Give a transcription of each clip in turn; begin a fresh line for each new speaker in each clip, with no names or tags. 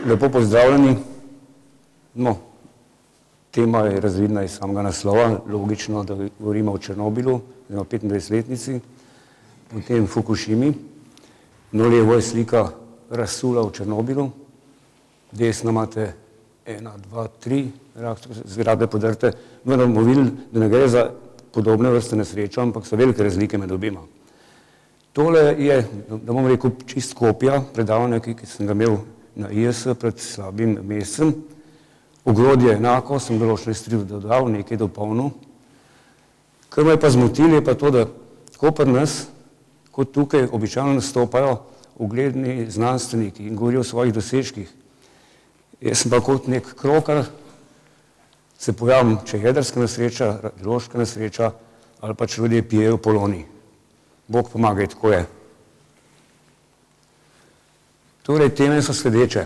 Lepo pozdravljeni. No, tema je razvidna iz samega naslova, logično, da govorimo o Černobilu, oziroma 25-letnici, potem Fukušimi. No, levo je slika razsula v Černobilu, desno imate 1, 2, 3 zgradbe podrte, vendar bomo videli, da ne gre za podobne vrste nesrečo, ampak so velike razlike med obima. Tole je, da bom rekel, čist kopija predavanja, ki sem ga imel na IS pred slabim mesecem. Ogrodje je enako, sem določene stvari dodal, nekaj dopolnil. Kar me pa zmotilo je pa to, da tako pri nas, kot tukaj običajno nastopajo ugledni znanstveniki in govorijo o svojih dosežkih. Jaz sem pa kot nek krokar, se pojavim, če je jedrska nesreča, radiološka nesreča ali pa če ljudje pijejo poloni. Bog pomagaj, tako je. Torej, teme so sledeče.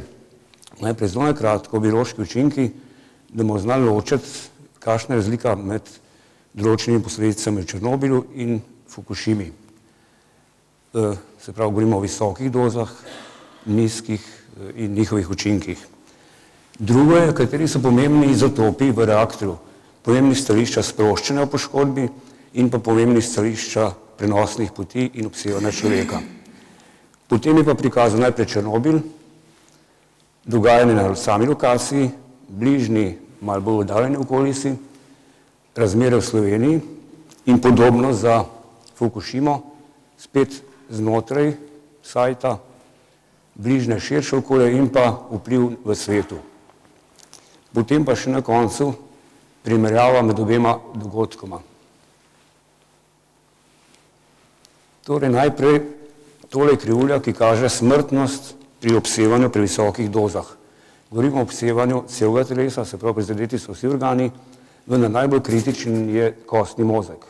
Najprej zelo kratko biološki učinki, da bomo znali ločiti, kakšna je razlika med določenimi posledicami v Černobilu in Fukušimi. Se pravi, govorimo o visokih dozah, nizkih in njihovih učinkih. Drugo je, kateri so pomembni izotopi v reaktorju, pomembni stališča sproščanja v poškodbi in pa pomembni stališča prenosnih poti in obsevanja človeka. Potem je pa prikazal najprej Černobil, dogajanje na sami lokaciji, bližnji, malo bolj oddaljeni okolici, razmere v Sloveniji in podobno za Fukušimo, spet znotraj sajta, bližnje širše okolje in pa vpliv v svetu. Potem pa še na koncu primerjava med obema dogodkoma. Torej najprej tole je krivulja, ki kaže smrtnost pri obsevanju pri visokih dozah. Govorimo o obsevanju celega telesa, se pravi, prizadeti so vsi organi, vendar najbolj kritičen je kostni mozek.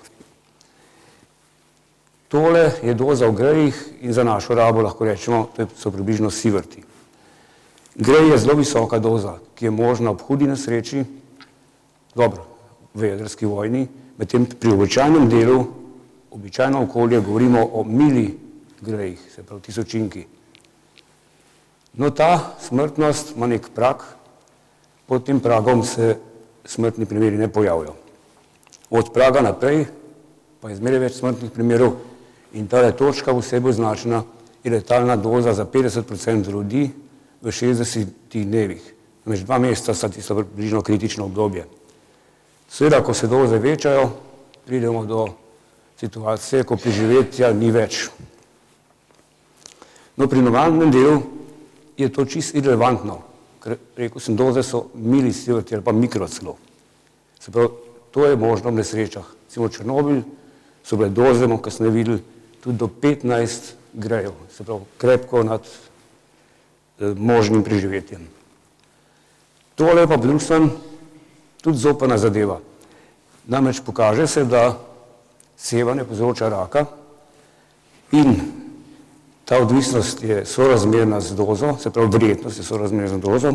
Tole je doza v grejih in za našo rabo lahko rečemo, to so približno siverti. Grej je zelo visoka doza, ki je možna ob hudi nesreči, dobro, v jedrski vojni, medtem pri običajnem delu, običajno okolje, govorimo o miligrejih, se pravi tisočinki. No, ta smrtnost ima nek prag, pod tem pragom se smrtni primeri ne pojavljajo. Od praga naprej pa je zmeraj več smrtnih primerov in ta točka posebej označena je letalna doza za 50% ljudi v 60 dnevih. Namreč 2 meseca sta tisto približno kritično obdobje. Seveda, ko se doze večajo, pridemo do situacije, ko preživetja ni več. No, pri normalnem delu je to čisto irelevantno, ker rekel sem, doze so milisiverti ali pa mikrocelo. Se pravi, to je možno v nesrečah. Recimo Černobil so bile doze, bomo kasneje videli, tudi do 15 grejev, se pravi, krepko nad možnim preživetjem. Tole pa predvsem tudi zopana zadeva. Namreč pokaže se, da sevanje povzroča raka in ta odvisnost je sorazmerna z dozo, se pravi, verjetnost je sorazmerna z dozo,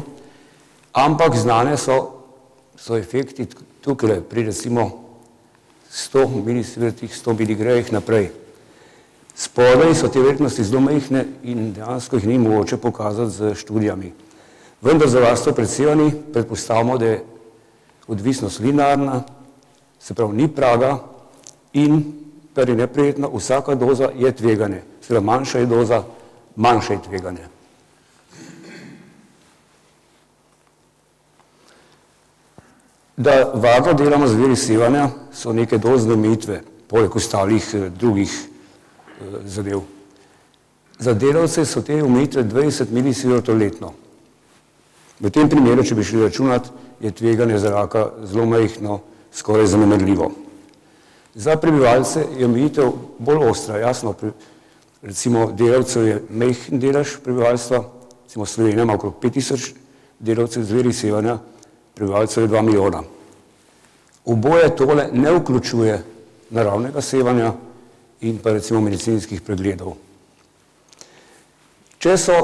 ampak znane so efekti tukaj pri recimo 100 milisivertih, 100 miligrejih naprej. Spodaj so te verjetnosti zelo majhne in dejansko jih ni mogoče pokazati z študijami. Vendar za varstvo pred sevanji predpostavimo, da je odvisnost linearna, se pravi, ni praga in, kar je neprijetno, vsaka doza je tveganje. Seveda, manjša je doza, manjše je tveganje. Da varno delamo z viri sevanja, so neke dozne omejitve, poleg ostalih drugih zadev. Za delavce so te omejitve 20 milisivertov letno. V tem primeru, če bi šli računati, je tveganje za raka zelo majhno, skoraj zanemarljivo. Za prebivalce je omejitev bolj ostra, jasno, recimo delavcev je majhen delež prebivalstva, recimo Slovenija ima okrog 5000 delavcev z viri sevanja, prebivalcev je 2 milijona. Oboje tole ne vključuje naravnega sevanja in pa recimo medicinskih pregledov. Če so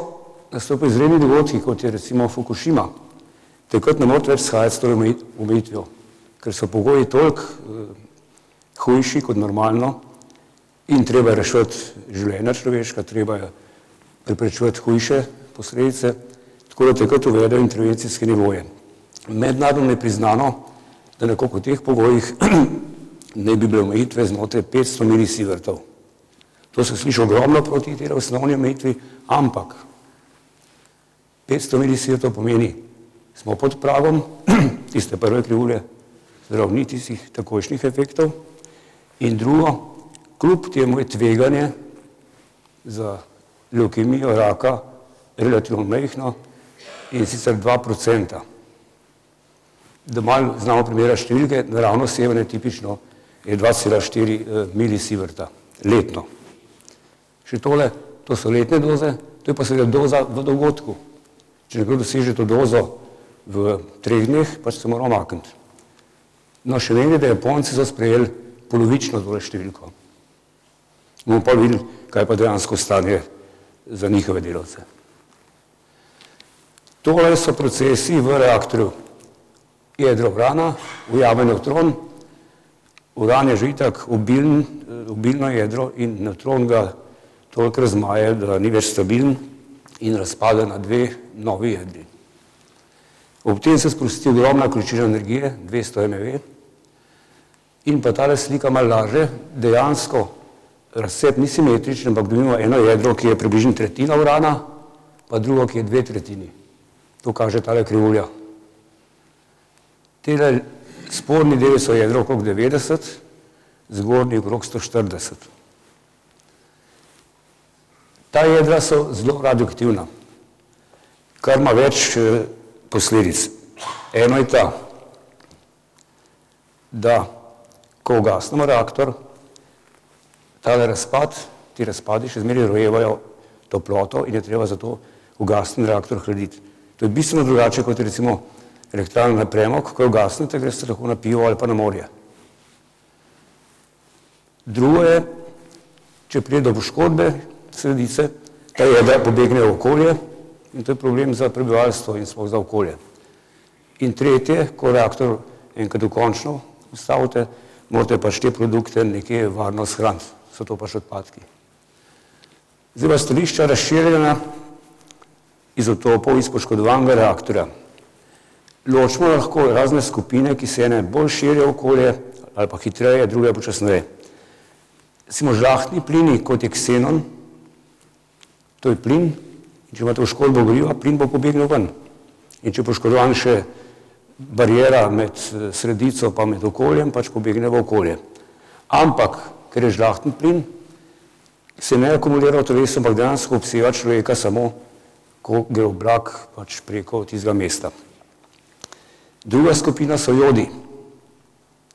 nastopajo izredni dogodki, kot je recimo Fukušima, takrat ne morate več shajati s to omejitvijo, ker so pogoji toliko hujši kot normalno in treba je reševati življenja človeška, treba je preprečevati hujše posledice, tako da takrat uvedejo intervencijske nivoje. Mednarodno je priznano, da nekako v teh pogojih ne bi bile omejitve znotraj 500 milisievertov. To se sliši ogromno proti tej osnovni omejitvi, ampak 500 milisievertov pomeni, smo pod pragom tiste prve krivulje, zdrav ni tistih takojšnjih efektov, in drugo, kljub temu je tveganje za leukemijo, raka relativno majhno in sicer 2%. Da malo znamo primerjati številke, naravno severne tipično je 2,4 milisieverta letno. Še tole, to so letne doze, to je pa seveda doza v dogodku. Če nekdo doseže to dozo v 3 dneh, pač se mora omakniti. No, še meni, da Japonci so sprejeli polovično tole številko. Bomo pa videli, kaj pa dejansko stanje za njihove delavce. Tole so procesi v reaktorju. Jedro urana, ujame nevtron, uran je že itak obilno jedro in nevtron ga toliko razmaje, da ni več stabilen in razpade na 2 novi jedri. Ob tem se sprosti ogromna količina energije, 200 MeV, in pa tale slika malo laže, dejansko razcep ni simetričen, ampak dobimo eno jedro, ki je približno tretjina urana, pa drugo, ki je 2/3. To kaže tale krivulja. Tele spodnji deli so jedro okrog 90, zgornji okrog 140. Ta jedra so zelo radioaktivna, kar ima več posledic. Eno je ta, da ko ugasnemo reaktor, tale razpad, ti razpadi še zmeraj rojevajo toploto in je treba zato ugasnjen reaktor hladiti. To je bistveno drugače kot recimo elektrarna na premog, ko jo ugasnete, greste lahko na pivo ali pa na morje. Drugo je, če pride do poškodbe sredice, ta jedra pobegne v okolje in to je problem za prebivalstvo in sploh za okolje. In tretje, ko reaktor enkrat dokončno ustavite, morate pač te produkte nekje varno shraniti, so to pač odpadki. Zdaj pa stališča razširjena izotopov iz poškodovanega reaktorja. Ločimo lahko razne skupine, ki se ene bolj širijo v okolje ali pa hitreje, druge počasneje. Recimo žlahtni plini, kot je ksenon, to je plin, in če imate poškodbo goriva, plin bo pobegnil ven. In če je poškodovan še barijera med sredico pa med okoljem, pač pobegne v okolje. Ampak, ker je žlahtni plin, se ne akumulira v telesu, ampak dejansko obseva človeka samo, ko gre oblak pač preko tistega mesta. Druga skupina so jodi.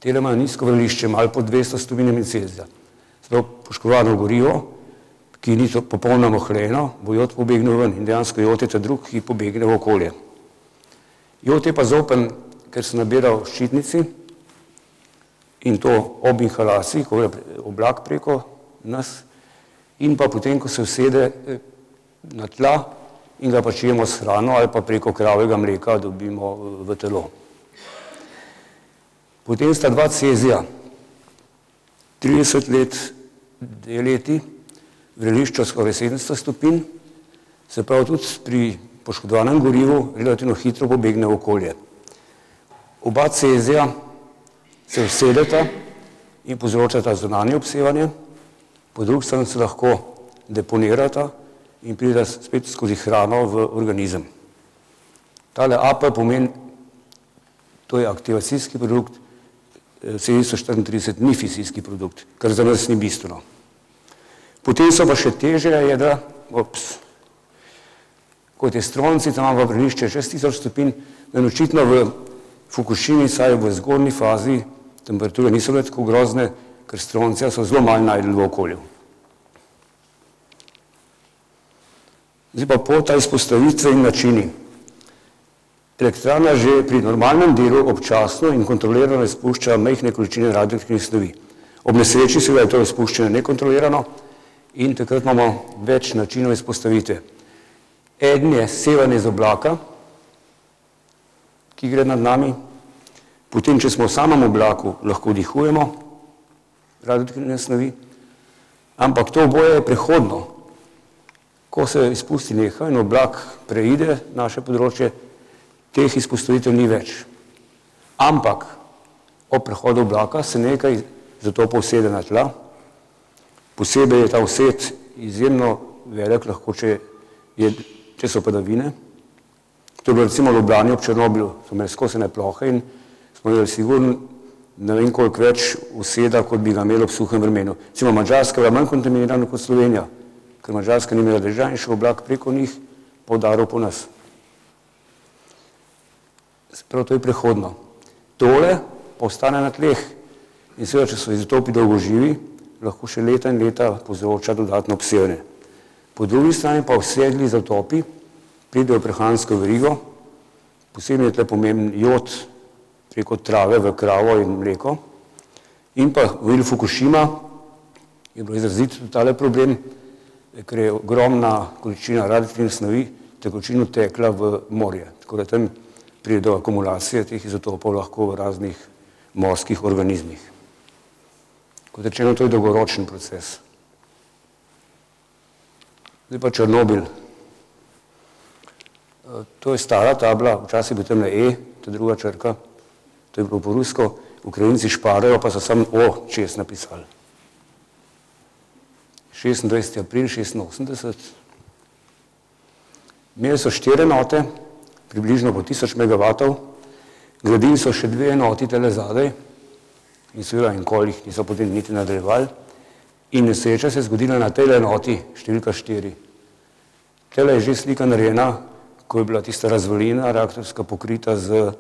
Tele imajo nizko vrelišče, malo pod 200 stopinjami Celzija. Zato poškodovano gorivo, ki ni popolnoma ohlajeno, bo jod pobegnil ven in dejansko jod je ta drug, ki pobegne v okolje. Jod je pa zopen, ker se nabira v ščitnici in to ob inhalaciji, ko gre oblak preko nas in pa potem, ko se usede na tla in ga pač jemo s hrano ali pa preko kravjega mleka dobimo v telo. Potem sta 2 cezija, 30 let, 2 leti, vrelišča skoraj 700 stopinj, se pravi tudi pri poškodovanem gorivu relativno hitro pobegne v okolje. Oba cezija se usedeta in povzročata zunanje obsevanje, po drugi strani se lahko deponirata in pride spet skozi hrano v organizem. Tale AP pomeni, to je aktivacijski produkt, C134 ni fisijski produkt, kar za nas ni bistveno. Potem so pa še težje jedra, kot je stronci, tam ima vrelišče 6000 stopinj, in očitno v Fukušimi, saj v zgornji fazi temperature niso bile tako grozne, ker stroncija so zelo malo najdeli v okolju. Zdaj pa pota izpostavitve in načini. Elektrarna že pri normalnem delu občasno in kontrolirano izpušča majhne količine radioaktivnih snovi. Ob nesreči seveda je to izpuščanje nekontrolirano in takrat imamo več načinov izpostavitve. Eden je sevanje iz oblaka, ki gre nad nami. Potem, če smo v samem oblaku, lahko vdihujemo radioaktivne snovi, ampak to oboje je prehodno. Ko se izpusti neha in oblak preide naše področje, teh izpustitev ni več. Ampak ob prehodu oblaka se nekaj izotopov usede na tla. Posebej je ta used izjemno velik, lahko če so padavine. To je bilo recimo v Ljubljani ob Černobilu, so imeli skosene plohe in smo imeli sigurno ne vem koliko več useda, kot bi ga imeli ob suhem vremenu. Recimo Madžarska je bila manj kontaminirana kot Slovenija, ker Madžarska ni imela dežja in šel oblak preko njih, pa udaril po nas. Prav to je prehodno. Tole pa ostane na tleh in seveda, če so izotopi dolgoživi, lahko še leta in leta povzroča dodatno obsevanje. Po drugi strani pa obsedli izotopi pridejo v prehransko verigo, posebej je tle pomemben jod preko trave v kravo in mleko. In pa v Fukushima je bilo izrazito tale problem, ker je ogromna količina radioaktivnih snovi tekočino tekla v morje. Tako da tam pride do akumulacije teh izotopov lahko v raznih morskih organizmih. Kot rečeno, to je dolgoročen proces. Zdaj pa Černobil. To je stara tabla, včasih je bil tamle E, to je druga črka, to je bilo po rusko, Ukrajinci šparajo, pa so samo O čez napisali. 26. april 86. Imeli so 4 enote, približno po 1000 megavatov, gradili so še 2 enoti tele zadaj in seveda nikoli jih niso potem niti nadaljevali in nesreča se je zgodila na tele enoti, številka 4. Tele je že slika narejena, ko je bila tista razvalina reaktorska pokrita z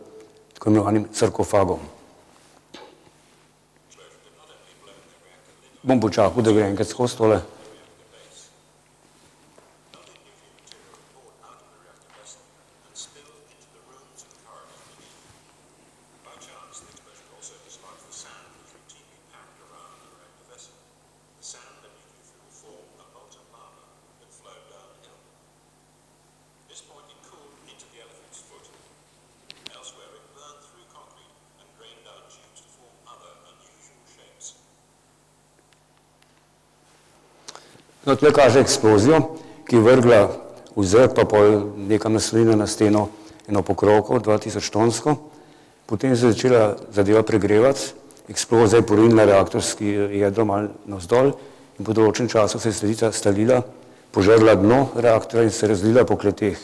tako imenovanim sarkofagom. Bom počakal, da gre enkrat skozi tole. No, tle kaže eksplozijo, ki je vrgla v zrak, pa pol nekam naslonila na steno eno pokrovko, 2000 tonsko. Potem se je začela zadeva pregrevati, eksplozija je porinila reaktorski jedro malo navzdol in po določenem času se je sledica stalila, požrla dno reaktora in se razlila po kleteh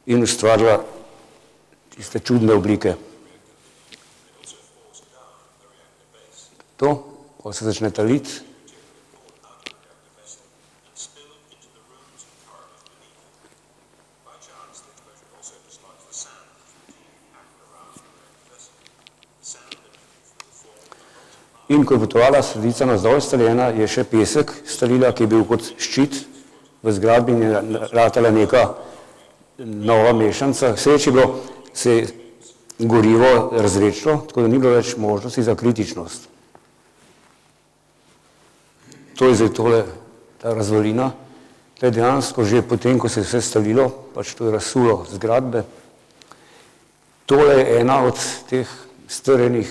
in ustvarila tiste čudne oblike. To, ko se začne taliti, in ko je potovala sledica navzdol staljena, je še pesek stalila, ki je bil kot ščit v zgradbi in je ratala neka nova mešanca. Sreč je bilo, se je gorivo razrečilo, tako da ni bilo več možnosti za kritičnost. To je zdaj tole, ta razvalina. To je dejansko že potem, ko se je vse stalilo, pač to je razsulo zgradbe. Tole je ena od teh strjenih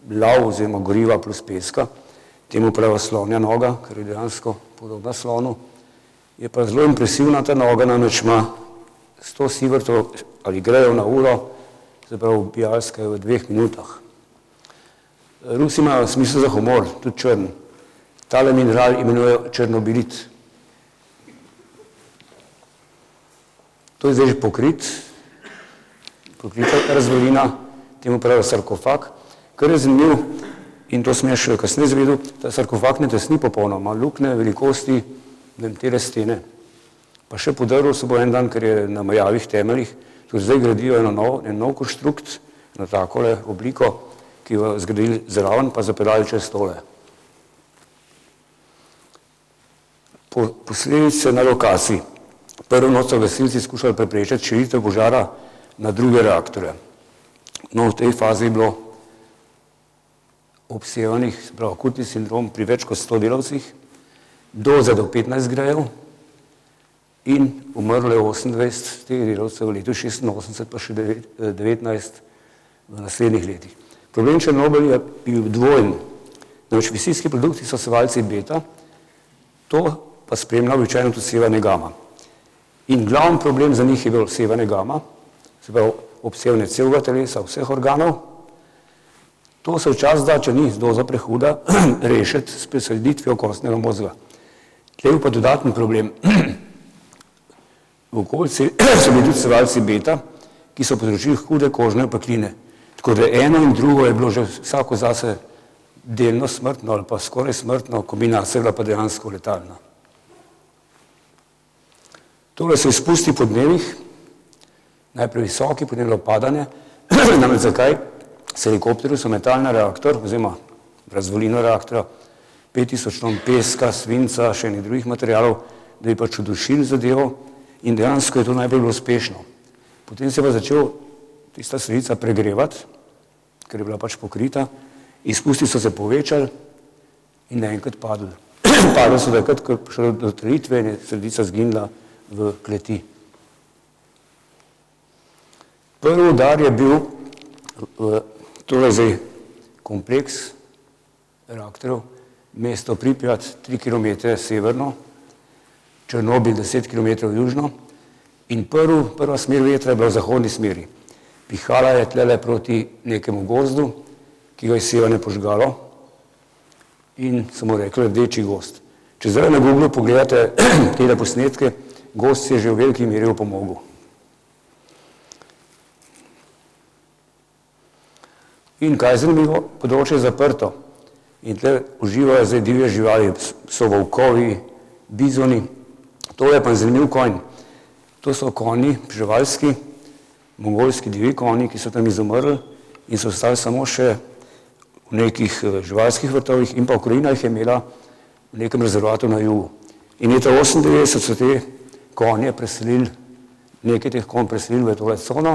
lav oziroma goriva plus peska, temu pravijo slonja noga, ker je dejansko podobna slonu. Je pa zelo impresivna ta noga, namreč ima 100 sievertov ali grejev na uro, se pravi ubijalska je v 2 minutah. Rusi imajo smisel za humor, tudi črn. Tale mineral imenujejo črnobilit. To je zdaj že pokrita razvalina, temu pravijo sarkofag. Kar je zanimiv, in to sem še kasneje izvedel, ta sarkofag ne tesni popolnoma, luknje velikosti tele stene. Pa še podrl se bo en dan, ker je na majavih temeljih, tudi zdaj gradijo en nov konštrukt, na takole obliko, ki jo zgradili zraven, pa zapeljali čez tole. Posledice na lokaciji. Prvo noč so gasilci skušali preprečiti širitev požara na druge reaktorje. No, v tej fazi je bilo obsevanih, prav akutni sindrom pri več kot 100 delavcih, doza do 15 grejev in umrlo je 28 teh delavcev v letu 86, pa še 19 v naslednjih letih. Problem Černobil je bil dvojen. Namreč fisijski produkti so sevalci beta, to pa spremlja običajno tudi sevanje gama. In glavni problem za njih je bil sevanje gama, se pravi obsevanje celega telesa, vseh organov. To se včasih da, če ni doza prehuda, rešiti s presaditvijo kostnega mozga. Tle je pa dodatni problem. V okolici so bili tudi sevalci beta, ki so povzročili hude kožne opekline. Tako da eno in drugo je bilo že vsako zase delno smrtno ali pa skoraj smrtno, kombinacija je bila pa dejansko letalna. Tole so izpusti po dnevih, najprej visoki, potem bilo padanje. Namreč zakaj? S helikopterju so metali na reaktor, oziroma razvalino reaktora, 5000 ton peska, svinca, še enih drugih materialov, da bi pač udušili zadevo in dejansko je to najbolj bilo uspešno. Potem se je pa začel tista sredica pregrevati, ker je bila pač pokrita, izpusti so se povečali in naenkrat padli. Padli so takrat, ko je prišlo do trilitve in je sredica zginila v kleti. Prvi udar je bil tole zdaj kompleks reaktorov, mesto Pripjat 3 km severno, Černobil 10 km južno in prva smer vetra je bila v zahodni smeri. Pihala je tlele proti nekemu gozdu, ki ga je sevanje požgalo in so mu rekli rdeči gozd. Če zdaj na Google pogledate tele posnetke, gozd se je že v veliki meri opomogel. In kaj je zanimivo, področje je zaprto in tle uživajo zdaj divje živali, so volkovi, bizoni. To je pa zanimiv konj. To so konji živalski, mongolski divji konji, ki so tam izumrli in so ostali samo še v nekih živalskih vrtovih in pa Ukrajina jih je imela v nekem rezervatu na jugu. In leta 1998 so te konje preselili, nekaj teh konj preselili v tole cono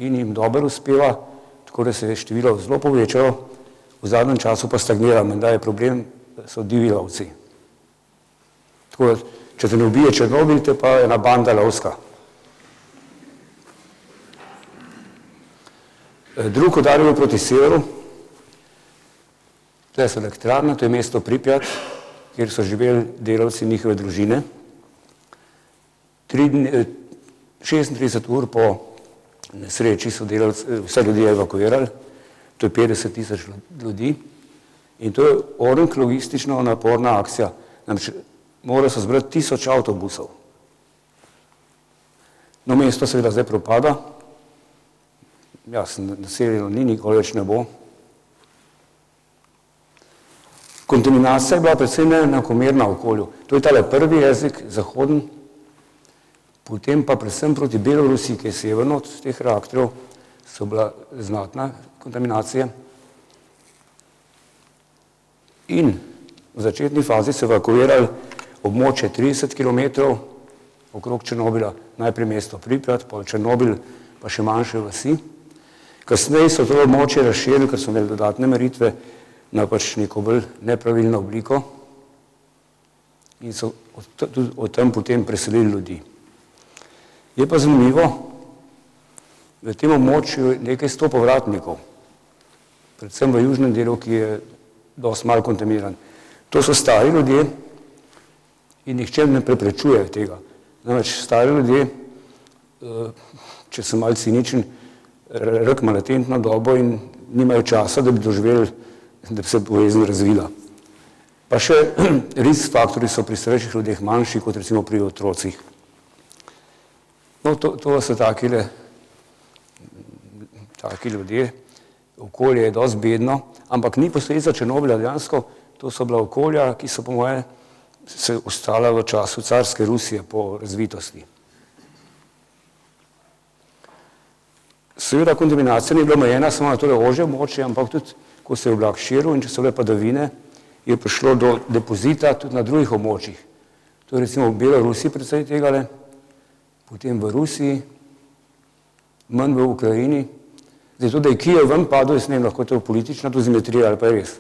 in jim dobro uspeva, tako da se je število zelo povečalo, v zadnjem času pa stagnira, menda je problem, so divji lovci. Tako da, če te ne ubije Černobil, te pa ena banda lovska. Drug udar je bil proti severu, tle so elektrarne, to je mesto Pripjat, kjer so živeli delavci njihove družine. 36 ur po nesreči so vse ljudi evakuirali, to je 50 000 ljudi in to je orenk logistično naporna akcija. Namreč morajo se zbrati 1000 avtobusov. No, mesto seveda zdaj propada, jasno, naseljeno ni, nikoli več ne bo. Kontaminacija je bila predvsem neenakomerna v okolju. To je tale prvi jezik, zahoden, potem pa predvsem proti Belorusiji, ki je severno od teh reaktorjev, so bila znatna kontaminacija. In v začetni fazi so evakuirali območje 30 km okrog Černobila, najprej mesto Pripjat, pa Černobil, pa še manjše vasi. Kasneje so to območje razširili, ker so imeli dodatne meritve na pač neko bolj nepravilno obliko in so od tam potem preselili ljudi. Je pa zanimivo, v tem območju nekaj 100 povratnikov, predvsem v južnem delu, ki je dosti malo kontaminiran. To so stari ljudje in nihče ne preprečuje tega. Namreč stari ljudje, če sem malo ciničen, rak ima latentno dobo in nimajo časa, da bi doživeli, da bi se bolezen razvila. Pa še risk faktorji so pri starejših ljudeh manjši, kot recimo pri otrocih. No, to so taki ljudje, okolje je dosti bedno, ampak ni posledica Černobila dejansko, to so bila okolja, ki so po moje se ostala v času carske Rusije po razvitosti. Seveda kontaminacija ni bila omejena samo na tole ožje območje, ampak tudi, ko se je oblak širil in če so bile padavine, je prišlo do depozita tudi na drugih območjih. To je recimo v Belorusiji predvsej tegale, potem v Rusiji, manj v Ukrajini. Zdaj to, da je Kijev ven padel, jaz ne vem, lahko to je politična dozimetrija ali pa je res.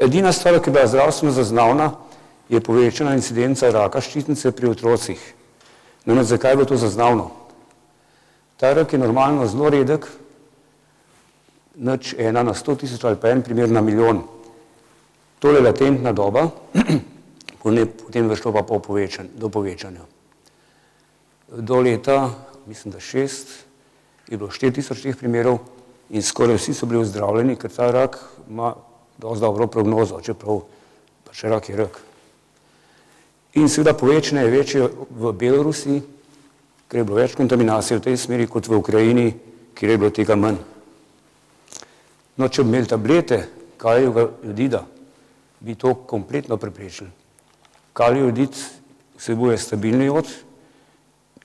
Edina stvar, ki je bila zdravstveno zaznavna, je povečana incidenca raka ščitnice pri otrocih. Namreč, zakaj je bilo to zaznavno? Ta rak je normalno zelo redek, 10 % nič 1 na 100 tisoč ali pa 1 primer na milijon. Tole je latentna doba, potem je šlo pa do povečanja. Do leta, mislim, da 6, je bilo 4000 teh primerov in skoraj vsi so bili ozdravljeni, ker ta rak ima dosti dobro prognozo, čeprav pač rak je rak. In seveda povečanje je večje v Belorusiji, ker je bilo več kontaminacije v tej smeri kot v Ukrajini, kjer je bilo tega manj. No, če bi imeli tablete kalijevega jodida, bi to kompletno preprečili. Kalijev jodid vsebuje stabilni jod,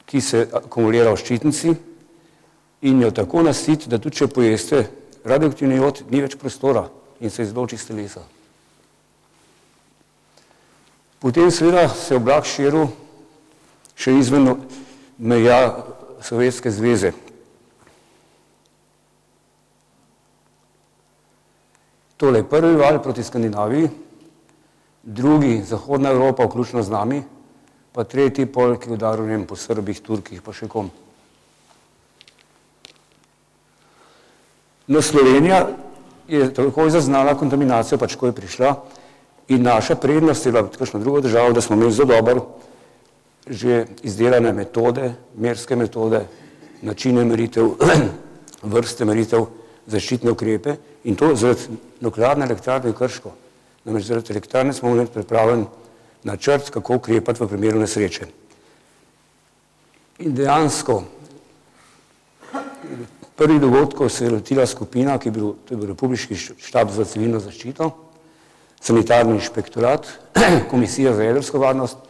ki se akumulira v ščitnici in jo tako nasiti, da tudi če pojeste radioaktivni jod, ni več prostora in se izloči iz telesa. Potem seveda se je oblak širil še izven meja Sovjetske zveze. Tole je prvi val proti Skandinaviji, drugi Zahodna Evropa, vključno z nami, pa tretji pol, ki je udaril po Srbih, Turkih, pa še kom. No, Slovenija je takoj zaznala kontaminacijo, pač ko je prišla, in naša prednost je bila kakšna druga država, da smo imeli zelo dobro že izdelane metode, merske metode, načine meritev, vrste meritev, zaščitne ukrepe in to zaradi nuklearne elektrarne Krško. Namreč zaradi elektrarne smo imeli pripravljen načrt, kako ukrepati v primeru nesreče. In dejansko prvih dogodkov se je lotila skupina, to je bil Republiški štab za civilno zaščito, Sanitarni inšpektorat, Komisija za jedrsko varnost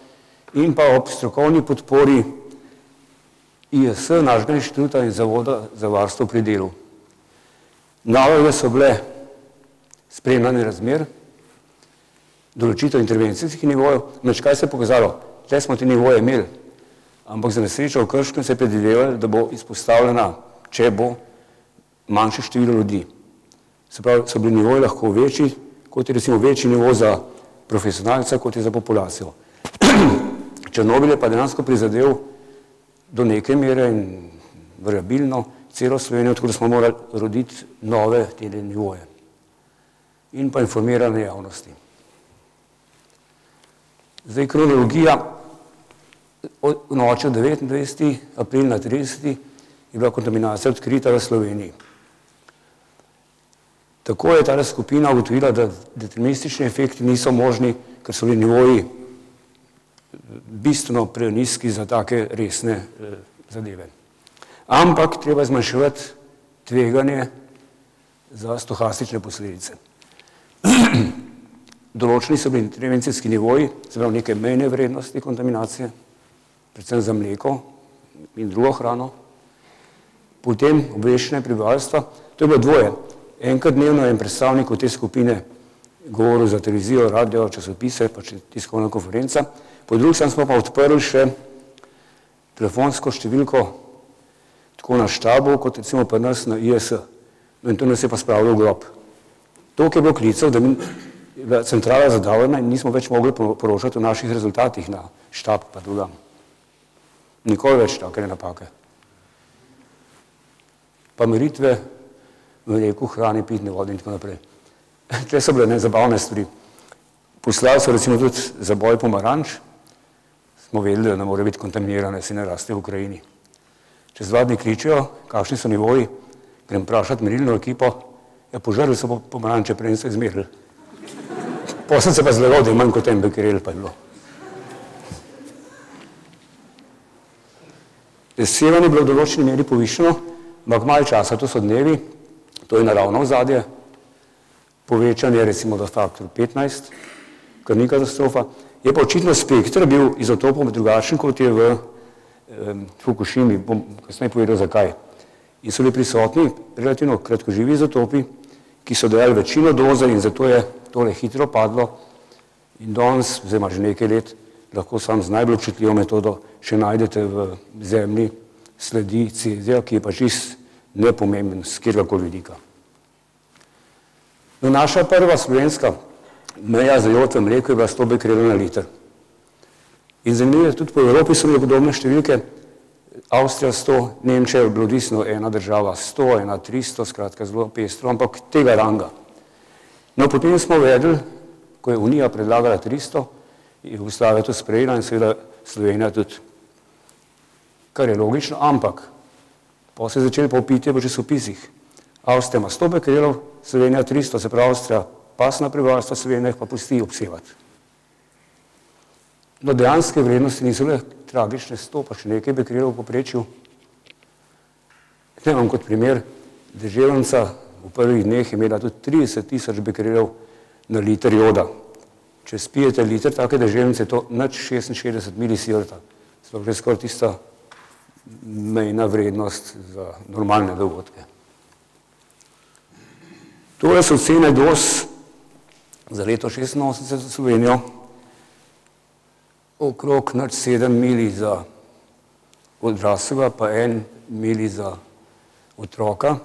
in pa ob strokovni podpori IS, našega inštituta in Zavoda za varstvo pri delu. Naloge so bile spremljanje razmer, določitev intervencijskih nivojev, neč kaj se je pokazalo, tle smo te nivoje imeli, ampak za nesrečo v Krškem se je predvidevalo, da bo izpostavljena, če bo manjše število ljudi. Se pravi, so bili nivoji lahko večji, kot je recimo večji nivo za profesionalca, kot je za populacijo. Černobil je pa dejansko prizadel do neke mere in variabilno celo Slovenijo, tako da smo morali roditi nove tele nivoje in pa informirane javnosti. Zdaj, kronologija v noči od 29. april na 30. je bila kontaminacija odkrita v Sloveniji. Tako je ta skupina ugotovila, da deterministični efekti niso možni, ker so bili nivoji bistveno prenizki za take resne zadeve. Ampak treba zmanjševati tveganje za stohastične posledice. Določeni so bili intervencijski nivoji, se pravi neke mejne vrednosti kontaminacije, predvsem za mleko in drugo hrano. Potem obveščanje prebivalstva, to je bilo dvoje. Enkrat dnevno je en predstavnik te skupine govoril za televizijo, radio, časopise, pač tiskovna konferenca. Po drugi strani smo pa odprli še telefonsko številko tako na štabu, kot recimo pri nas na IS. No in to nas je pa spravilo v grob. Toliko je bilo klicev, da je bila centrala zadavljena in nismo več mogli poročati o naših rezultatih na štab pa drugam. Nikoli več take napake. Pa meritve mleku, hrani, pitne vode in tako naprej. Tle so bile nezabavne stvari. Poslali so recimo tudi zaboj pomaranč, smo vedeli, da ne more biti kontaminirane, se ne raste v Ukrajini. Čez 2 dni kričejo, kakšni so nivoji, grem vprašati merilno ekipo, ja, požrli so pomaranče, prej so izmerili. Potem se pa zlegal, da je manj kot en bekerel pa je bilo. Sevanje je bilo v določeni meri povišeno, ampak malo časa, to so dnevi, to je naravno ozadje, povečanje recimo do faktor 15, kar ni katastrofa. Je pa očitno spektr bil izotopom drugačen, kot je v Fukushimi, bom kasneje povedal zakaj. In so bili prisotni relativno kratkoživi izotopi, ki so dajali večino doze in zato je tole hitro padlo in danes, oziroma že nekaj let, lahko sam z najbolj občutljivo metodo še najdete v zemlji sledi cezija, ki je pa čist nepomemben z kjerkoli vidika. No, naša prva slovenska meja za jod v mleku je bila 100 bekerelov na liter. In zanimivo je, tudi po Evropi so bile podobne številke, Avstrija 100, Nemčija je bilo odvisno, ena država 100, ena 300, skratka zelo pestro, ampak tega ranga. No, potem smo vedeli, ko je Unija predlagala 300, Jugoslavija to sprejela in seveda Slovenija tudi, kar je logično, ampak pa se je začeli popiti v časopisih. Avstrija ima 100 bekrelov, Slovenija 300, se pravi Avstrija pasna prebivalstva, Slovenija pa pusti obsevati. No, dejanske vrednosti niso bile tragične, 100 pa še nekaj bekrelov v povprečju. Ne vam kot primer, deževnica v prvih dneh je imela tudi 30.000 bekrelov na liter joda. Če spijete liter take deževnice, je to nič 66 milisiverta. Sploh že skoraj tista mejna vrednost za normalne dogodke. Tole so cene doz za leto 86 za Slovenijo. Okrog nič 7 mili za odraslega, pa 1 mili za otroka.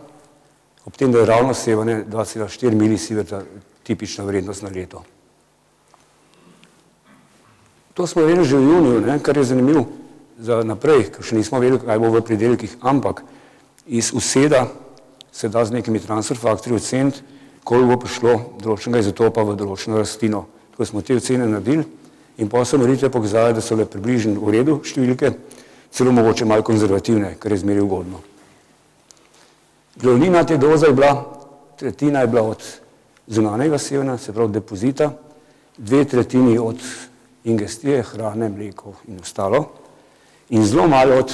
Ob tem, da je ravno sevanje 2,4 milisiverta tipična vrednost na leto. To smo vedeli že v juniju, kar je zanimivo za naprej, ker še nismo vedeli, kaj bo v pridelkih, ampak iz useda se da z nekimi transfer faktorji oceniti, koliko bo prišlo določenega izotopa v določeno rastlino. Tako smo te ocene naredili in pa so meritve pokazali, da so le približno v redu številke, celo mogoče malo konzervativne, kar je zmeraj ugodno. Glavnina te doze je bila, tretjina je bila od zunanjega sevanja, se pravi depozita, 2/3 od ingestije, hrane, mleko in ostalo in zelo malo od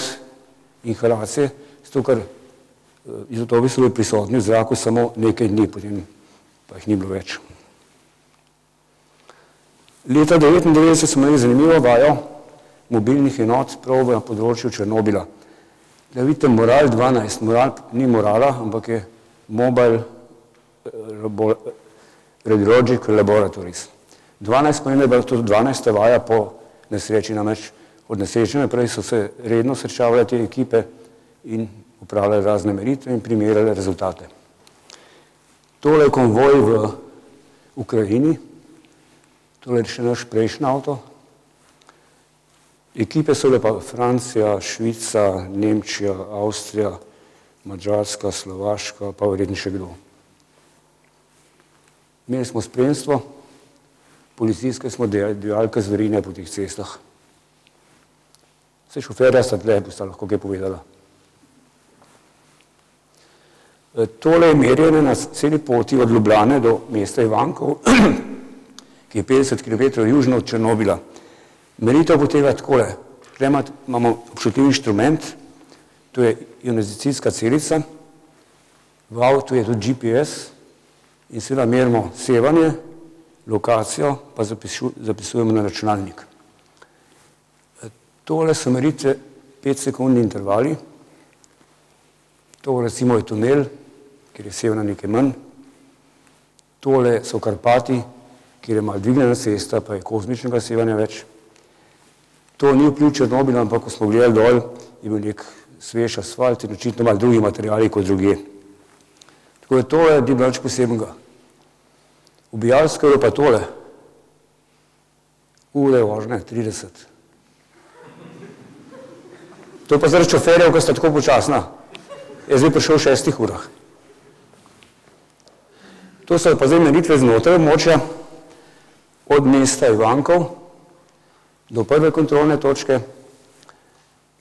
inhalacije, zato ker izotopi so bili prisotni v zraku samo nekaj dni, potem pa jih ni bilo več. Leta 1999 smo imeli zanimivo vajo mobilnih enot prav na področju Černobila. Da vidite, Moral 12, Moral ni Morala, ampak je Mobile Radiological Laboratories. 12 pomeni, da je bila to 12. vaja po nesreči, namreč od nesreče naprej so se redno srečavale te ekipe in upravljale razne meritve in primerjale rezultate. Tole je konvoj v Ukrajini, tole je še naš prejšnji avto. Ekipe so bile pa Francija, Švica, Nemčija, Avstrija, Madžarska, Slovaška, pa verjetno še kdo. Imeli smo spremstvo, policijske smo divjali kazverine po teh cestah. Vse šoferja sta tle, bosta lahko kaj povedala. Tole je merjenje na celi poti od Ljubljane do mesta Ivankov, ki je 50 km južno od Černobila. Meritev poteka takole. Tukaj imamo občutljiv inštrument, to je ionizacijska celica, v avtu je tudi GPS in seveda merimo sevanje, lokacijo, pa zapisujemo na računalnik. Tole so meritve 5-sekundni intervali. To recimo je tunel, kjer je sevanja nekaj manj. Tole so Karpati, kjer je malo dvignjena cesta, pa je kozmičnega sevanja več. To ni vpliv Černobila, ampak ko smo gledali dol, je bil nek svež asfalt in očitno malo drugi materiali kot druge. Tako da tole ni bilo nič posebnega. V Bijalsko je pa tole. Ure vožnje, 30. To je pa zaradi šoferjev, ki sta tako počasna. Jaz bi prišel v 6 urah. To so pa zdaj meritve znotraj območja od mesta Ivankov do prve kontrolne točke,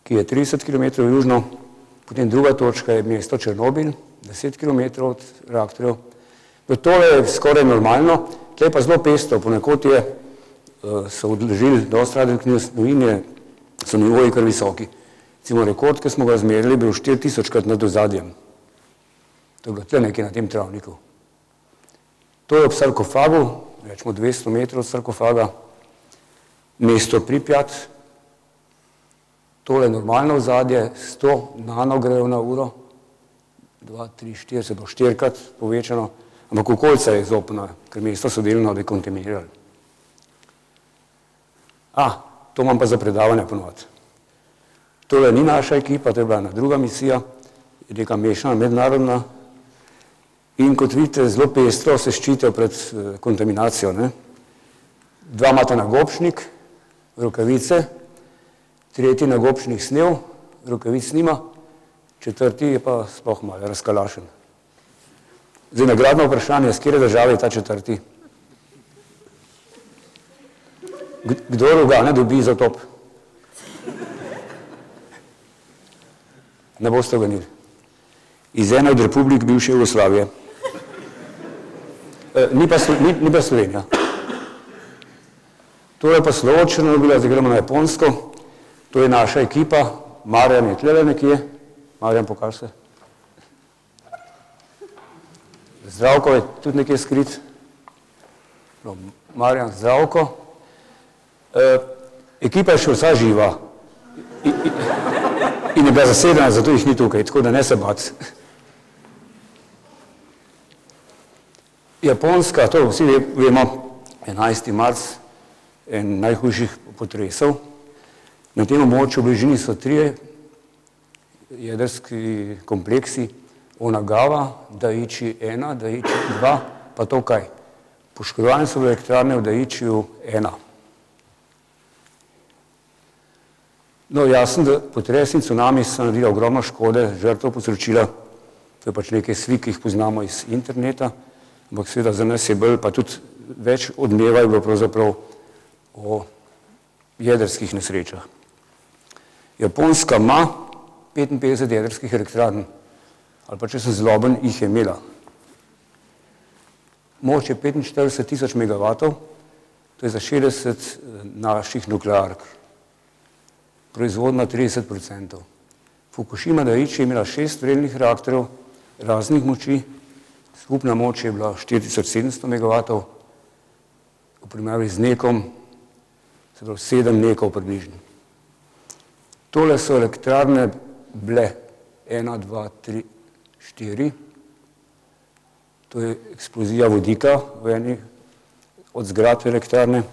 ki je 30 km južno, potem druga točka je mesto Černobil, 10 km od reaktorjev. Tole je skoraj normalno, tle pa zelo pestro, ponekod so odložili dosti radioaktivne snovi, so nivoji kar visoki. Recimo rekord, ki smo ga zmerili, bil 4000-krat nad ozadjem. To je bilo tle nekaj na tem travniku. To je ob sarkofagu, rečemo 200 metrov od sarkofaga, mesto Pripjat. Tole je normalno ozadje, 100 nanogrejev na uro, 2, 3, 4, se bo 4-krat povečano, ampak okolica je zopna, ker mesto so delno dekontaminirali. To imam pa za predavanje ponovati. Tole ni naša ekipa, to je bila ena druga misija, je neka mešana, mednarodna in kot vidite, zelo pestro se ščitijo pred kontaminacijo. Dva imata nagobšnik, rokavice, tretji nagobšnik snel, rokavic nima, četrti je pa sploh malo razkalašen. Zdaj, nagradno vprašanje, z kere države je ta četrti? Kdo roga ne dobi za top? Ne boste ganili. Iz ene od republik bivše Jugoslavije. Ni pa Slovenija. To je pa slovo Črnobila, zdaj gremo na Japonsko. To je naša ekipa. Marjan je tlele nekje. Marjan, pokaž se. Zdravko je tudi nekje skrit. Marjan, Zdravko. Ekipa je še vsa živa. In je bila zasedena, zato jih ni tukaj, tako da ne se bati. Japonska, to vsi vemo, 11. marc, en najhujših potresov. Na tem območju v bližini so 3 jedrski kompleksi, Onagawa, Daiichi 1, Daiichi 2, pa to kaj. Poškodovane so bile elektrarne v Daiichiju 1. No, jasno, da potres in tsunami so naredili ogromno škode, žrtev povzročila, to je pač nekaj slik, ki jih poznamo iz interneta, ampak seveda za nas je bolj, pa tudi več odmeva je bilo pravzaprav o jedrskih nesrečah. Japonska ima 55 jedrskih elektrarn, ali pa če sem zloben, jih je imela. Moč je 45.000 megavatov, to je za 60 naših nukleark. Proizvodna 30%. Fukushima Daiichi je imela 6 vrelnih reaktorjev raznih moči, skupna moč je bila 4700 megavatov, v primerjavi z nekom, se pravi 7 nekov približno. Tole so elektrarne bile 1, 2, 3, 4. To je eksplozija vodika v eni od zgradb elektrarne.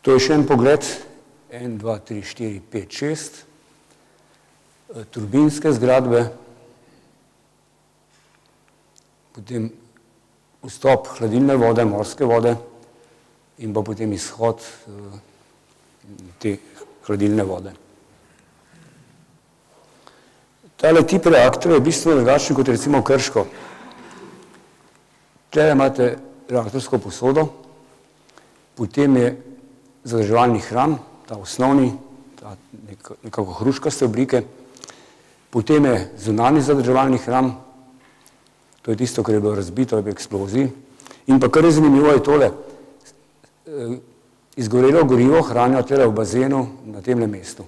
To je še en pogled. 1, 2, 3, 4, 5, 6, turbinske zgradbe, potem vstop hladilne vode, morske vode in pa potem izhod te hladilne vode. Tale tip reaktorja je bistveno drugačen kot recimo Krško. Tukaj imate reaktorsko posodo, potem je zadrževalni hram, ta osnovni, ta nekako hruškaste oblike, potem je zunanji zadrževalni hram, to je tisto, kar je bilo razbito v eksploziji, in pa kar je zanimivo je tole, izgorelo gorivo hranijo tele v bazenu na temle mestu.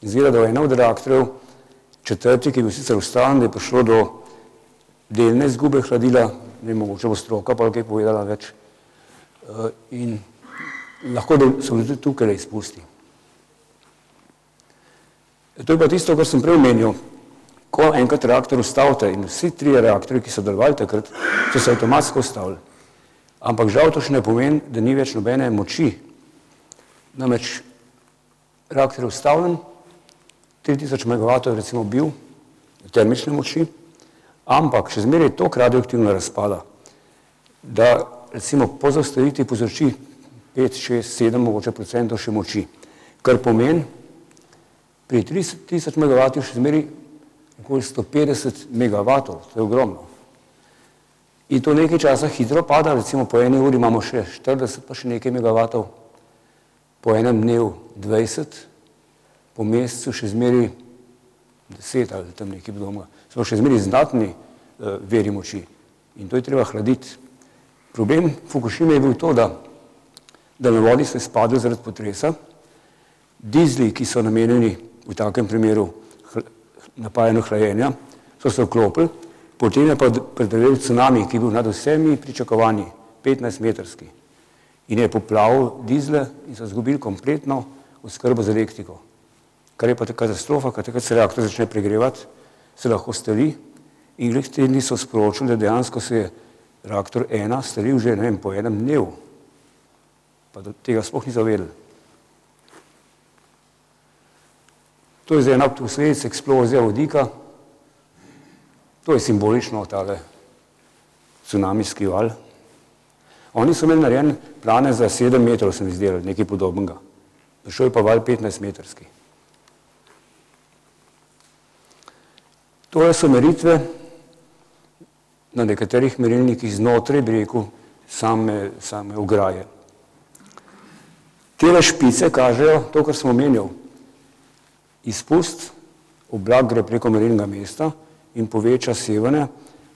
Izgleda, da v enem od reaktorjev, četrti, ki je bil sicer ustavljen, da je prišlo do delne izgube hladila, ne mogoče bo stroka pa kaj povedala več, in lahko da so tudi tukaj izpusti. To je pa tisto, kar sem prej omenil. Ko enkrat reaktor ustavite in vsi 3 reaktorji, ki so delovali takrat, so se avtomatsko ustavili. Ampak žal to še ne pomeni, da ni več nobene moči. Namreč reaktor je ustavljen, 3000 megavatov je recimo bil termične moči, ampak še zmeraj toliko radioaktivno razpada, da recimo po zaustavitvi povzroči 5, 6, 7 mogoče procentov še moči, kar pomeni, pri 3000 megavatov še zmeri okoli 150 megavatov, to je ogromno. In to nekaj časa hitro pada, recimo po eni uri imamo še 40 pa še nekaj megavatov, po enem dnevu 20, po mesecu še zmeri 10 ali tam nekaj podobnega. Smo še zmeri znatni veri moči in to je treba hladiti. Problem Fukushime je bil to, da daljnovodi so izpadli zaradi potresa, dizli, ki so namenjeni v takem primeru napajanju hlajenja, so se vklopili, potem je pa predelil tsunami, ki je bil nad vsemi pričakovanji, 15-metrski, in je poplavil dizle in so izgubili kompletno oskrbo z elektriko. Kar je pa katastrofa, ker takrat se reaktor začne pregrevati, se lahko stali in glih tedni so sporočili, da dejansko se je reaktor 1 stalil že, ne vem, po enem dnevu. Pa do tega sploh niso vedeli. To je zdaj ena posledic eksplozija vodika. To je simbolično tale tsunamijski val. Oni so imeli narejen plane za 7 metrov, sem izdelal, nekaj podobnega. Prišel je pa val 15-metrski. Tole so meritve na nekaterih merilnikih znotraj, bi rekel, same ograje. Tele špice kažejo to, kar smo omenjali. Izpust, oblak gre preko merilnega mesta in poveča sevanje.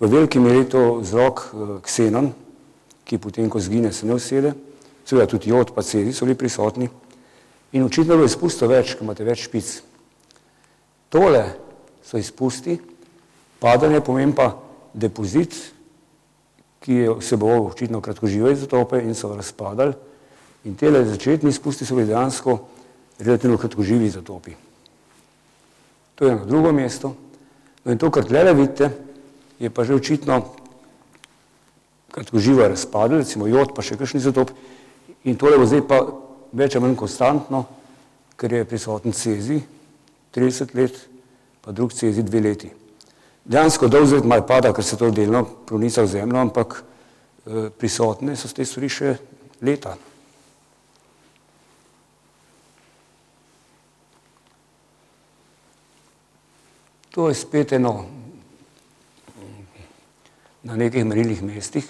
V veliki meri to vzrok ksenon, ki potem, ko zgine, se ne usede. Seveda tudi jod pa cezij so bili prisotni. In očitno bo izpustov več, ker imate več špic. Tole so izpusti, padanje pomeni pa depozit, ki je vseboval očitno kratkožive izotope in so razpadali. In tele začetni izpusti so bili dejansko relativno kratkoživi izotopi. To je na drugo mesto. No in to, kar tlele vidite, je pa že očitno kratkoživo razpadel, recimo jod pa še kakšen izotop. In tole bo zdaj pa več ali manj konstantno, ker je prisoten cezij 30 let, pa drug cezij 2 leti. Dejansko dolžet malo pada, ker se to delno pronica v zemljo, ampak prisotne so te stvari še leta. To je spet eno na nekih merilnih mestih.